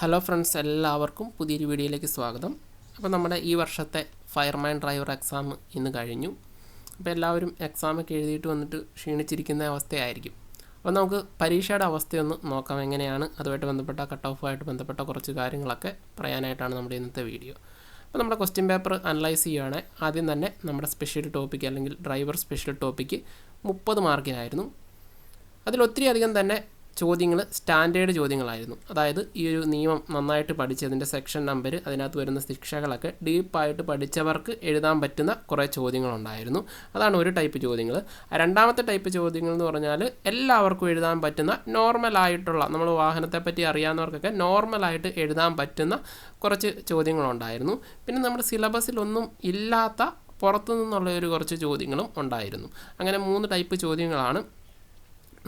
Hello friends, എല്ലാവർക്കും പുതിയൊരു വീഡിയോയിലേക്ക് സ്വാഗതം. അപ്പോൾ നമ്മുടെ ഈ വർഷത്തെ ഫയർമാൻ ഡ്രൈവർ എക്സാം ഇന്ന് കഴിഞ്ഞു. അപ്പോൾ എല്ലാവരും എക്സാമൊക്കെ എഴുതിയിട്ട് വന്നിട്ട് ക്ഷീണിച്ചിരിക്കുന്ന അവസ്ഥയായിരിക്കും. അപ്പോൾ നമുക്ക് പരീക്ഷയുടെ അവസ്ഥയൊന്ന് നോക്കാം എങ്ങനെയാണ്. അതുമായിട്ട് ബന്ധപ്പെട്ട കട്ട് ഓഫുമായിട്ട് ബന്ധപ്പെട്ട കുറച്ച് കാര്യങ്ങളൊക്കെ പറയാനായിട്ടാണ് നമ്മുടെ ഇന്നത്തെ വീഡിയോ. അപ്പോൾ നമ്മുടെ ക്വസ്റ്റ്യൻ പേപ്പർ അനലൈസ് ചെയ്യുകയാണെങ്കിൽ ആദ്യം തന്നെ നമ്മുടെ സ്പെഷ്യൽ ടോപ്പിക്ക് അല്ലെങ്കിൽ ഡ്രൈവർ സ്പെഷ്യൽ ടോപ്പിക്ക് 30 മാർക്കിനായിരുന്നു. അതിലൊത്തിരി അധികം തന്നെ ചോദ്യങ്ങൾ സ്റ്റാൻഡേർഡ് ചോദ്യങ്ങളായിരുന്നു. അതായത് ഈ ഒരു നിയമം നന്നായിട്ട് പഠിച്ചതിൻ്റെ സെക്ഷൻ നമ്പർ, അതിനകത്ത് വരുന്ന ശിക്ഷകളൊക്കെ ഡീപ്പായിട്ട് പഠിച്ചവർക്ക് എഴുതാൻ പറ്റുന്ന കുറേ ചോദ്യങ്ങളുണ്ടായിരുന്നു. അതാണ് ഒരു ടൈപ്പ് ചോദ്യങ്ങൾ. രണ്ടാമത്തെ ടൈപ്പ് ചോദ്യങ്ങൾ എന്ന് പറഞ്ഞാൽ എല്ലാവർക്കും എഴുതാൻ പറ്റുന്ന നോർമലായിട്ടുള്ള, നമ്മൾ വാഹനത്തെപ്പറ്റി അറിയാവുന്നവർക്കൊക്കെ നോർമലായിട്ട് എഴുതാൻ പറ്റുന്ന കുറച്ച് ചോദ്യങ്ങളുണ്ടായിരുന്നു. പിന്നെ നമ്മുടെ സിലബസിലൊന്നും ഇല്ലാത്ത പുറത്തു നിന്നുള്ള കുറച്ച് ചോദ്യങ്ങളും ഉണ്ടായിരുന്നു. അങ്ങനെ 3 ടൈപ്പ് ചോദ്യങ്ങളാണ്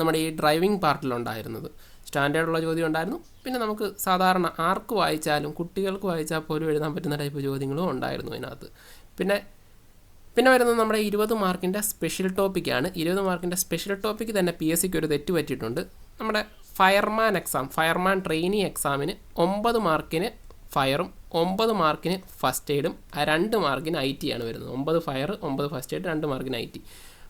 നമ്മുടെ ഈ ഡ്രൈവിംഗ് പാർട്ടിലുണ്ടായിരുന്നത്. സ്റ്റാൻഡേർഡുള്ള ചോദ്യം ഉണ്ടായിരുന്നു. പിന്നെ നമുക്ക് സാധാരണ ആർക്ക് വായിച്ചാലും, കുട്ടികൾക്ക് വായിച്ചാൽ പോലും എഴുതാൻ പറ്റുന്ന ടൈപ്പ് ചോദ്യങ്ങളും ഉണ്ടായിരുന്നു അതിനകത്ത്. പിന്നെ വരുന്നത് നമ്മുടെ 20 മാർക്കിൻ്റെ സ്പെഷ്യൽ ടോപ്പിക്കാണ്. 20 മാർക്കിൻ്റെ സ്പെഷ്യൽ ടോപ്പിക്ക് തന്നെ PSCക്ക് ഒരു തെറ്റ് പറ്റിയിട്ടുണ്ട്. നമ്മുടെ ഫയർമാൻ ട്രെയിനി എക്സാമിന് 9 മാർക്കിന് ഫയറും 9 മാർക്കിന് ഫസ്റ്റ് എയ്ഡും 2 മാർക്കിന് IT ആണ് വരുന്നത്. 9 ഫയർ 9 ഫസ്റ്റ് എയ്ഡ് 2 മാർക്കിന് IT.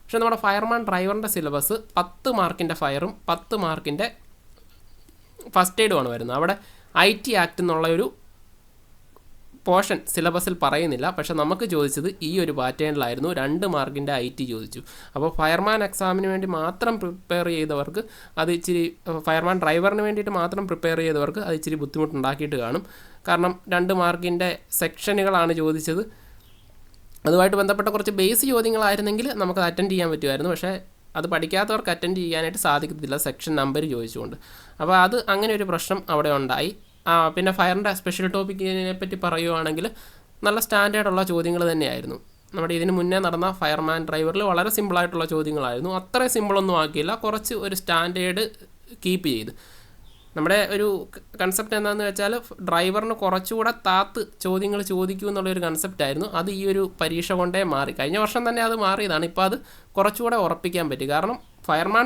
പക്ഷേ നമ്മുടെ ഫയർമാൻ ഡ്രൈവറിൻ്റെ സിലബസ് 10 മാർക്കിൻ്റെ ഫയറും 10 മാർക്കിൻ്റെ ഫസ്റ്റ് എയ്ഡുമാണ് വരുന്നത്. അവിടെ IT ആക്ട് എന്നുള്ളൊരു പോർഷൻ സിലബസിൽ പറയുന്നില്ല. പക്ഷേ നമുക്ക് ചോദിച്ചത് ഈ ഒരു പാറ്റേണിലായിരുന്നു. 2 മാർക്കിൻ്റെ IT ചോദിച്ചു. അപ്പോൾ ഫയർമാൻ എക്സാമിന് വേണ്ടി മാത്രം പ്രിപ്പയർ ചെയ്തവർക്ക് അത് ഇച്ചിരി, ഫയർമാൻ ഡ്രൈവറിന് വേണ്ടിയിട്ട് മാത്രം പ്രിപ്പയർ ചെയ്തവർക്ക് അത് ഇച്ചിരി ബുദ്ധിമുട്ടുണ്ടാക്കിയിട്ട് കാണും. കാരണം 2 മാർക്കിൻ്റെ സെക്ഷനുകളാണ് ചോദിച്ചത്. അതുമായിട്ട് ബന്ധപ്പെട്ട കുറച്ച് ബേസ് ചോദ്യങ്ങളായിരുന്നെങ്കിൽ നമുക്കത് അറ്റൻഡ് ചെയ്യാൻ പറ്റുമായിരുന്നു. പക്ഷേ അത് പഠിക്കാത്തവർക്ക് അറ്റൻഡ് ചെയ്യാനായിട്ട് സാധിക്കത്തില്ല, സെക്ഷൻ നമ്പർ ചോദിച്ചുകൊണ്ട്. അപ്പോൾ അത് അങ്ങനെ ഒരു പ്രശ്നം അവിടെ ഉണ്ടായി. പിന്നെ ഫയറിൻ്റെ സ്പെഷ്യൽ ടോപ്പിക്കിനെ പറ്റി പറയുവാണെങ്കിൽ നല്ല സ്റ്റാൻഡേർഡുള്ള ചോദ്യങ്ങൾ തന്നെയായിരുന്നു. നമ്മുടെ ഇതിന് മുന്നേ നടന്ന ഫയർമാൻ ഡ്രൈവറിൽ വളരെ സിമ്പിളായിട്ടുള്ള ചോദ്യങ്ങളായിരുന്നു. അത്രയും സിമ്പിളൊന്നും ആക്കിയില്ല, കുറച്ച് ഒരു സ്റ്റാൻഡേർഡ് കീപ്പ് ചെയ്ത്. നമ്മുടെ ഒരു കൺസെപ്റ്റ് എന്താണെന്ന് വെച്ചാൽ ഡ്രൈവറിന് കുറച്ചുകൂടെ താത്ത് ചോദ്യങ്ങൾ ചോദിക്കൂ എന്നുള്ളൊരു കൺസെപ്റ്റായിരുന്നു. അത് ഈ ഒരു പരീക്ഷ കൊണ്ടേ മാറി. കഴിഞ്ഞ വർഷം തന്നെ അത് മാറിയതാണ്. ഇപ്പോൾ അത് കുറച്ചുകൂടെ ഉറപ്പിക്കാൻ പറ്റി. കാരണം ഫയർമാൻ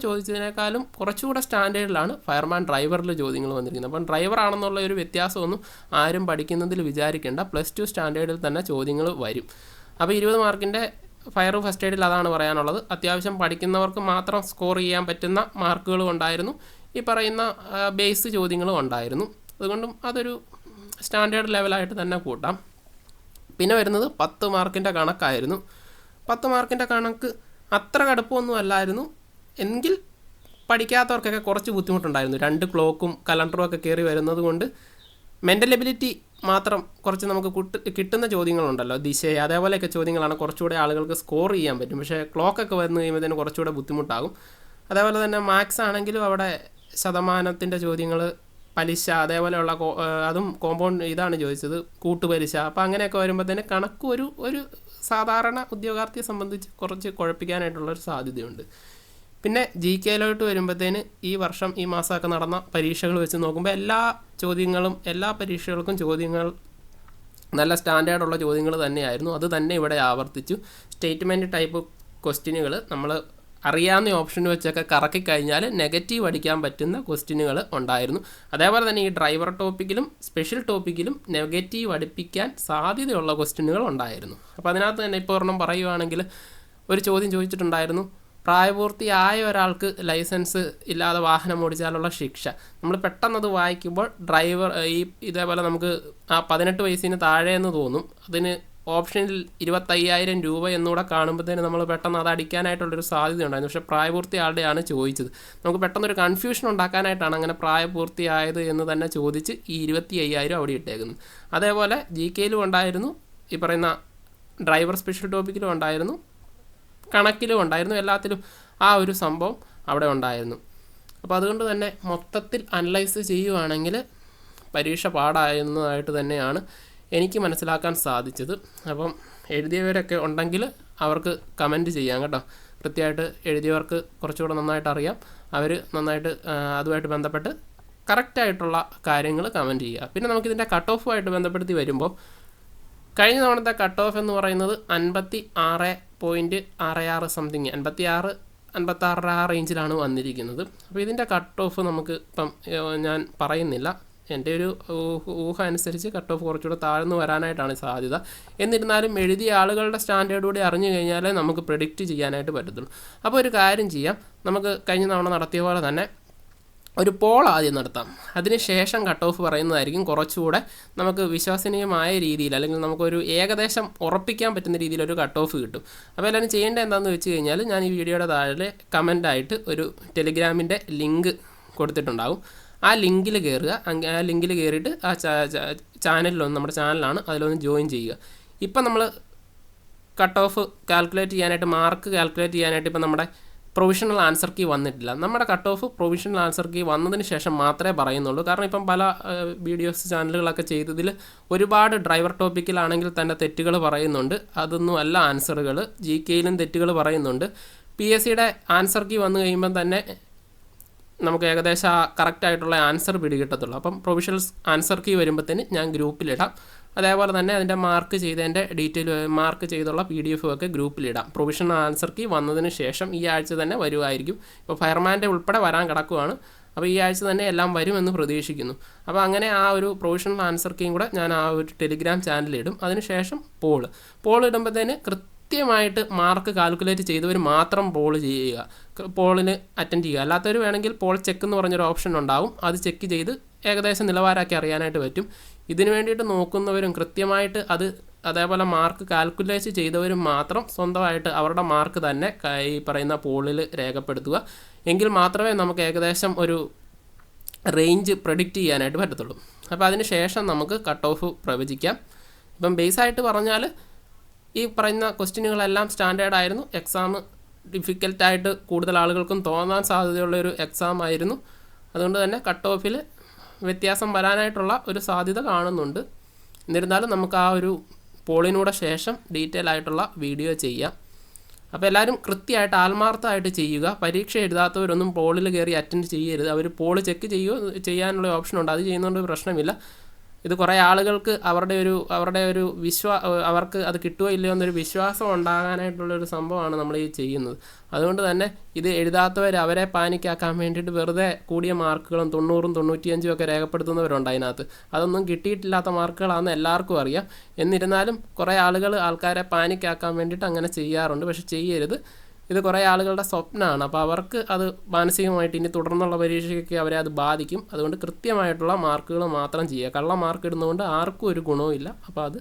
ചോദിച്ചതിനേക്കാളും കുറച്ചുകൂടെ സ്റ്റാൻഡേർഡിലാണ് ഫയർമാൻ ഡ്രൈവറിൽ ചോദ്യങ്ങൾ വന്നിരിക്കുന്നത്. അപ്പം ഡ്രൈവർ ആണെന്നുള്ള ഒരു വ്യത്യാസമൊന്നും ആരും പഠിക്കുന്നതിൽ വിചാരിക്കേണ്ട. +2 സ്റ്റാൻഡേർഡിൽ തന്നെ ചോദ്യങ്ങൾ വരും. അപ്പോൾ 20 മാർക്കിൻ്റെ ഫയർ ഫസ്റ്റ് എയ്ഡിൽ അതാണ് പറയാനുള്ളത്. അത്യാവശ്യം പഠിക്കുന്നവർക്ക് മാത്രം സ്കോർ ചെയ്യാൻ പറ്റുന്ന മാർക്കുകളും ഉണ്ടായിരുന്നു. ഈ പറയുന്ന ബേസ് ചോദ്യങ്ങളും ഉണ്ടായിരുന്നു. അതുകൊണ്ടും അതൊരു സ്റ്റാൻഡേർഡ് ലെവലായിട്ട് തന്നെ കൂട്ടാം. പിന്നെ വരുന്നത് 10 മാർക്കിൻ്റെ കണക്കായിരുന്നു. 10 മാർക്കിൻ്റെ കണക്ക് അത്ര കടുപ്പമൊന്നും അല്ലായിരുന്നു. എങ്കിൽ പഠിക്കാത്തവർക്കൊക്കെ കുറച്ച് ബുദ്ധിമുട്ടുണ്ടായിരുന്നു. 2 ക്ലോക്കും കലണ്ടറും ഒക്കെ കയറി വരുന്നത് കൊണ്ട് മെൻ്റൽ എബിലിറ്റി മാത്രം കുറച്ച് നമുക്ക് കിട്ടുന്ന ചോദ്യങ്ങളുണ്ടല്ലോ, ദിശയെ അതേപോലെയൊക്കെ ചോദ്യങ്ങളാണ് കുറച്ചുകൂടെ ആളുകൾക്ക് സ്കോർ ചെയ്യാൻ പറ്റും. പക്ഷേ ക്ലോക്കൊക്കെ വന്നു കഴിയുമ്പോഴത്തേന് കുറച്ചുകൂടെ ബുദ്ധിമുട്ടാകും. അതേപോലെ തന്നെ മാത്സ് ആണെങ്കിലും അവിടെ ശതമാനത്തിൻ്റെ ചോദ്യങ്ങൾ, പലിശ, അതേപോലെയുള്ള അതും കോമ്പൗണ്ട് ഇതാണ് ചോദിച്ചത്, കൂട്ടുപലിശ. അപ്പോൾ അങ്ങനെയൊക്കെ വരുമ്പോഴത്തേന് കണക്ക് ഒരു സാധാരണ ഉദ്യോഗാർത്ഥിയെ സംബന്ധിച്ച് കുറച്ച് കുഴപ്പിക്കാനായിട്ടുള്ളൊരു സാധ്യതയുണ്ട്. പിന്നെ GKയിലോട്ട് വരുമ്പോഴത്തേന് ഈ മാസമൊക്കെ നടന്ന പരീക്ഷകൾ വെച്ച് നോക്കുമ്പോൾ എല്ലാ പരീക്ഷകൾക്കും ചോദ്യങ്ങൾ നല്ല സ്റ്റാൻഡേർഡുള്ള ചോദ്യങ്ങൾ തന്നെയായിരുന്നു. അത് തന്നെ ഇവിടെ ആവർത്തിച്ചു. സ്റ്റേറ്റ്മെൻറ്റ് ടൈപ്പ് ക്വസ്റ്റ്യനുകൾ നമ്മൾ അറിയാവുന്ന ഓപ്ഷൻ വെച്ചൊക്കെ കറക്കി കഴിഞ്ഞാൽ നെഗറ്റീവ് അടിക്കാൻ പറ്റുന്ന ക്വസ്റ്റ്യനുകൾ ഉണ്ടായിരുന്നു. അതേപോലെ തന്നെ ഈ ഡ്രൈവർ ടോപ്പിക്കിലും സ്പെഷ്യൽ ടോപ്പിക്കിലും നെഗറ്റീവ് അടിപ്പിക്കാൻ സാധ്യതയുള്ള ക്വസ്റ്റ്യനുകൾ ഉണ്ടായിരുന്നു. അപ്പോൾ അതിനകത്ത് തന്നെ ഇപ്പോൾ ഒരെണ്ണം പറയുവാണെങ്കിൽ ഒരു ചോദ്യം ചോദിച്ചിട്ടുണ്ടായിരുന്നു, പ്രായപൂർത്തിയായ ഒരാൾക്ക് ലൈസൻസ് ഇല്ലാതെ വാഹനം ഓടിച്ചാലുള്ള ശിക്ഷ. നമ്മൾ പെട്ടെന്നത് വായിക്കുമ്പോൾ ഇതേപോലെ നമുക്ക് 18 വയസ്സിന് താഴെ എന്ന് തോന്നും. അതിന് ഓപ്ഷനിൽ 25,000 രൂപ എന്നൂടെ കാണുമ്പോഴത്തേന് നമ്മൾ പെട്ടെന്ന് അത് അടിക്കാനായിട്ടുള്ളൊരു സാധ്യത ഉണ്ടായിരുന്നു. പക്ഷേ പ്രായപൂർത്തിയാളുടെയാണ് ചോദിച്ചത്. നമുക്ക് പെട്ടെന്നൊരു കൺഫ്യൂഷൻ ഉണ്ടാക്കാനായിട്ടാണ് അങ്ങനെ പ്രായപൂർത്തിയായത് എന്ന് തന്നെ ചോദിച്ച് ഈ 25,000 അവിടെ ഇട്ടേക്കുന്നത്. അതേപോലെ GKയിലും ഉണ്ടായിരുന്നു, ഈ പറയുന്ന ഡ്രൈവർ സ്പെഷ്യൽ ടോപ്പിക്കിലും ഉണ്ടായിരുന്നു, കണക്കിലും ഉണ്ടായിരുന്നു. എല്ലാത്തിലും ആ ഒരു സംഭവം അവിടെ ഉണ്ടായിരുന്നു. അപ്പോൾ അതുകൊണ്ട് തന്നെ മൊത്തത്തിൽ അനലൈസ് ചെയ്യുവാണെങ്കിൽ പരീക്ഷ പാടായിരുന്നതായിട്ട് തന്നെയാണ് എനിക്ക് മനസ്സിലാക്കാൻ സാധിച്ചത്. അപ്പം എഴുതിയവരൊക്കെ ഉണ്ടെങ്കിൽ അവർക്ക് കമൻറ്റ് ചെയ്യാം കേട്ടോ. കൃത്യമായിട്ട് എഴുതിയവർക്ക് കുറച്ചുകൂടെ നന്നായിട്ട് അറിയാം. അവർ നന്നായിട്ട് അതുമായിട്ട് ബന്ധപ്പെട്ട് കറക്റ്റായിട്ടുള്ള കാര്യങ്ങൾ കമൻറ്റ് ചെയ്യുക. പിന്നെ നമുക്കിതിൻ്റെ കട്ട് ഓഫുമായിട്ട് ബന്ധപ്പെടുത്തി വരുമ്പോൾ കഴിഞ്ഞ തവണത്തെ കട്ട് ഓഫ് എന്ന് പറയുന്നത് 56.66 സംതിങ്, 56 56 ആ റേഞ്ചിലാണ് വന്നിരിക്കുന്നത്. അപ്പോൾ ഇതിൻ്റെ കട്ട് ഓഫ് നമുക്ക് ഇപ്പം ഞാൻ പറയുന്നില്ല, എൻ്റെ ഒരു ഊഹം അനുസരിച്ച് കട്ട് ഓഫ് കുറച്ചുകൂടെ താഴ്ന്നു വരാനായിട്ടാണ് സാധ്യത. എന്നിരുന്നാലും എഴുതിയ ആളുകളുടെ സ്റ്റാൻഡേർഡ് കൂടി അറിഞ്ഞു കഴിഞ്ഞാലേ നമുക്ക് പ്രെഡിക്റ്റ് ചെയ്യാനായിട്ട് പറ്റത്തുള്ളൂ. അപ്പോൾ ഒരു കാര്യം ചെയ്യാം, നമുക്ക് കഴിഞ്ഞ തവണ നടത്തിയ പോലെ തന്നെ ഒരു പോൾ ആദ്യം നടത്താം. അതിനുശേഷം കട്ട് ഓഫ് പറയുന്നതായിരിക്കും കുറച്ചുകൂടെ നമുക്ക് വിശ്വസനീയമായ രീതിയിൽ, അല്ലെങ്കിൽ നമുക്കൊരു ഏകദേശം ഉറപ്പിക്കാൻ പറ്റുന്ന രീതിയിലൊരു കട്ട് ഓഫ് കിട്ടും. അപ്പോൾ എല്ലാവരും ചെയ്യേണ്ടത് എന്താണെന്ന് വെച്ച് കഴിഞ്ഞാൽ, ഞാൻ ഈ വീഡിയോയുടെ താഴെ കമൻ്റായിട്ട് ഒരു ടെലിഗ്രാമിൻ്റെ ലിങ്ക് കൊടുത്തിട്ടുണ്ടാകും. ആ ലിങ്കിൽ കയറുക. ആ ലിങ്കിൽ കയറിയിട്ട് ആ ചാനലിലൊന്ന്, നമ്മുടെ ചാനലാണ്, അതിലൊന്ന് ജോയിൻ ചെയ്യുക. ഇപ്പം നമ്മൾ കട്ട് ഓഫ് കാൽക്കുലേറ്റ് ചെയ്യാനായിട്ട്, മാർക്ക് കാൽക്കുലേറ്റ് ചെയ്യാനായിട്ട് ഇപ്പം നമ്മുടെ പ്രൊവിഷണൽ ആൻസർ കീ വന്നിട്ടില്ല. നമ്മുടെ cut off provisional answer key വന്നതിന് ശേഷം മാത്രമേ പറയുന്നുള്ളൂ. കാരണം ഇപ്പം പല വീഡിയോസ് ചാനലുകളൊക്കെ ചെയ്തതിൽ ഒരുപാട് ഡ്രൈവർ ടോപ്പിക്കിലാണെങ്കിൽ തന്നെ തെറ്റുകൾ പറയുന്നുണ്ട്. അതൊന്നും അല്ല ആൻസറുകൾ. GKയിലും തെറ്റുകൾ പറയുന്നുണ്ട്. PSCയുടെ ആൻസർ കീ വന്നു കഴിയുമ്പം തന്നെ നമുക്ക് ഏകദേശം ആ കറക്റ്റായിട്ടുള്ള ആൻസർ പിടികിട്ടത്തുള്ളൂ. അപ്പം പ്രൊവിഷണൽ ആൻസർ കീ വരുമ്പോഴത്തേന് ഞാൻ ഗ്രൂപ്പിലിടാം. അതേപോലെ തന്നെ അതിൻ്റെ മാർക്ക് ചെയ്തതിൻ്റെ ഡീറ്റെയിൽ, മാർക്ക് ചെയ്തുള്ള PDF ഒക്കെ ഗ്രൂപ്പിലിടാം. പ്രൊവിഷണൽ ആൻസർ കീ വന്നതിന് ശേഷം ഈ ആഴ്ച തന്നെ വരുമായിരിക്കും. ഇപ്പോൾ ഫയർമാൻ്റെ ഉൾപ്പെടെ വരാൻ കിടക്കുവാണ്. അപ്പോൾ ഈ ആഴ്ച തന്നെ എല്ലാം വരുമെന്ന് പ്രതീക്ഷിക്കുന്നു. അപ്പോൾ അങ്ങനെ ആ ഒരു പ്രൊവിഷണൽ ആൻസർ കീയും കൂടെ ഞാൻ ആ ഒരു ടെലിഗ്രാം ചാനലിലിടും. അതിനുശേഷം പോൾ ഇടുമ്പോഴത്തേന് കൃത്യമായിട്ട് മാർക്ക് കാൽക്കുലേറ്റ് ചെയ്തവർ മാത്രം പോൾ ചെയ്യുക, പോളിന് അറ്റൻഡ് ചെയ്യുക. അല്ലാത്തവർ വേണമെങ്കിൽ പോൾ ചെക്ക് എന്ന് പറഞ്ഞൊരു ഓപ്ഷൻ ഉണ്ടാവും, അത് ചെക്ക് ചെയ്ത് ഏകദേശം നിലവാരമാക്കി അറിയാനായിട്ട് പറ്റും. ഇതിനു വേണ്ടിയിട്ട് നോക്കുന്നവരും കൃത്യമായിട്ട് അതേപോലെ മാർക്ക് കാൽക്കുലേറ്റ് ചെയ്തവരും മാത്രം സ്വന്തമായിട്ട് അവരുടെ മാർക്ക് തന്നെ ഈ പറയുന്ന പോളിൽ രേഖപ്പെടുത്തുക. എങ്കിൽ മാത്രമേ നമുക്ക് ഏകദേശം ഒരു റേഞ്ച് പ്രെഡിക്റ്റ് ചെയ്യാനായിട്ട് പറ്റത്തുള്ളൂ. അപ്പോൾ അതിന് ശേഷം നമുക്ക് കട്ട് ഓഫ് പ്രവചിക്കാം. ഇപ്പം ബേസായിട്ട് പറഞ്ഞാൽ ഈ പറയുന്ന ക്വസ്റ്റ്യനുകളെല്ലാം സ്റ്റാൻഡേർഡ് ആയിരുന്നു. എക്സാം ഡിഫിക്കൽട്ടായിട്ട് കൂടുതൽ ആളുകൾക്കും തോന്നാൻ സാധ്യതയുള്ളൊരു എക്സാം ആയിരുന്നു. അതുകൊണ്ട് തന്നെ കട്ട് ഓഫിൽ വ്യത്യാസം വരാനായിട്ടുള്ള ഒരു സാധ്യത കാണുന്നുണ്ട്. എന്നിരുന്നാലും നമുക്ക് ആ ഒരു പോളിനൂടെ ശേഷം ഡീറ്റെയിൽ ആയിട്ടുള്ള വീഡിയോ ചെയ്യാം. അപ്പോൾ എല്ലാവരും കൃത്യമായിട്ട് ആത്മാർത്ഥമായിട്ട് ചെയ്യുക. പരീക്ഷ എഴുതാത്തവരൊന്നും പോളിൽ കയറി അറ്റൻഡ് ചെയ്യരുത്. അവർ പോൾ ചെക്ക് ചെയ്യാനുള്ള ഓപ്ഷൻ ഉണ്ട്, അത് ചെയ്യുന്നതുകൊണ്ട് പ്രശ്നമില്ല. ഇത് കുറേ ആളുകൾക്ക് അവരുടെ ഒരു അവർക്ക് അത് കിട്ടുമോ ഇല്ലയോ എന്നൊരു വിശ്വാസം ഉണ്ടാകാനായിട്ടുള്ളൊരു സംഭവമാണ് നമ്മൾ ഈ ചെയ്യുന്നത്. അതുകൊണ്ട് തന്നെ ഇത് എഴുതാത്തവർ അവരെ പാനിക്കാക്കാൻ വേണ്ടിയിട്ട് വെറുതെ കൂടിയ മാർക്കുകളും 90ഉം 95ഉം ഒക്കെ രേഖപ്പെടുത്തുന്നവരുണ്ട് അതിനകത്ത്. അതൊന്നും കിട്ടിയിട്ടില്ലാത്ത മാർക്കുകളാണെന്ന് എല്ലാവർക്കും അറിയാം. എന്നിരുന്നാലും കുറേ ആൾക്കാരെ പാനിക്കാക്കാൻ വേണ്ടിയിട്ട് അങ്ങനെ ചെയ്യാറുണ്ട്. പക്ഷെ ചെയ്യരുത്. ഇത് കുറേ ആളുകളുടെ സ്വപ്നമാണ്. അപ്പോൾ അവർക്ക് അത് മാനസികമായിട്ട് ഇനി തുടർന്നുള്ള പരീക്ഷയ്ക്ക് അവരെ അത് ബാധിക്കും. അതുകൊണ്ട് കൃത്യമായിട്ടുള്ള മാർക്കുകൾ മാത്രം ചെയ്യുക. കള്ള മാർക്ക് ഇടുന്നതുകൊണ്ട് ആർക്കും ഒരു ഗുണവും ഇല്ല. അപ്പോൾ അത്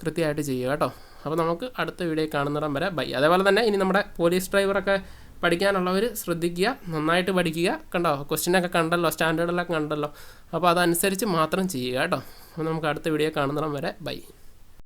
കൃത്യമായിട്ട് ചെയ്യുക കേട്ടോ. അപ്പോൾ നമുക്ക് അടുത്ത വീഡിയോ കാണുന്നിടം വരെ ബൈ. അതേപോലെ തന്നെ ഇനി നമ്മുടെ പോലീസ് ഡ്രൈവറൊക്കെ പഠിക്കാനുള്ളവർ ശ്രദ്ധിക്കുക, നന്നായിട്ട് പഠിക്കുക. കണ്ടോ, ക്വസ്റ്റ്യനൊക്കെ കണ്ടല്ലോ, സ്റ്റാൻഡേർഡിലൊക്കെ കണ്ടല്ലോ. അപ്പോൾ അതനുസരിച്ച് മാത്രം ചെയ്യുക കേട്ടോ. അപ്പോൾ നമുക്ക് അടുത്ത വീഡിയോ കാണുന്നിടം വരെ ബൈ.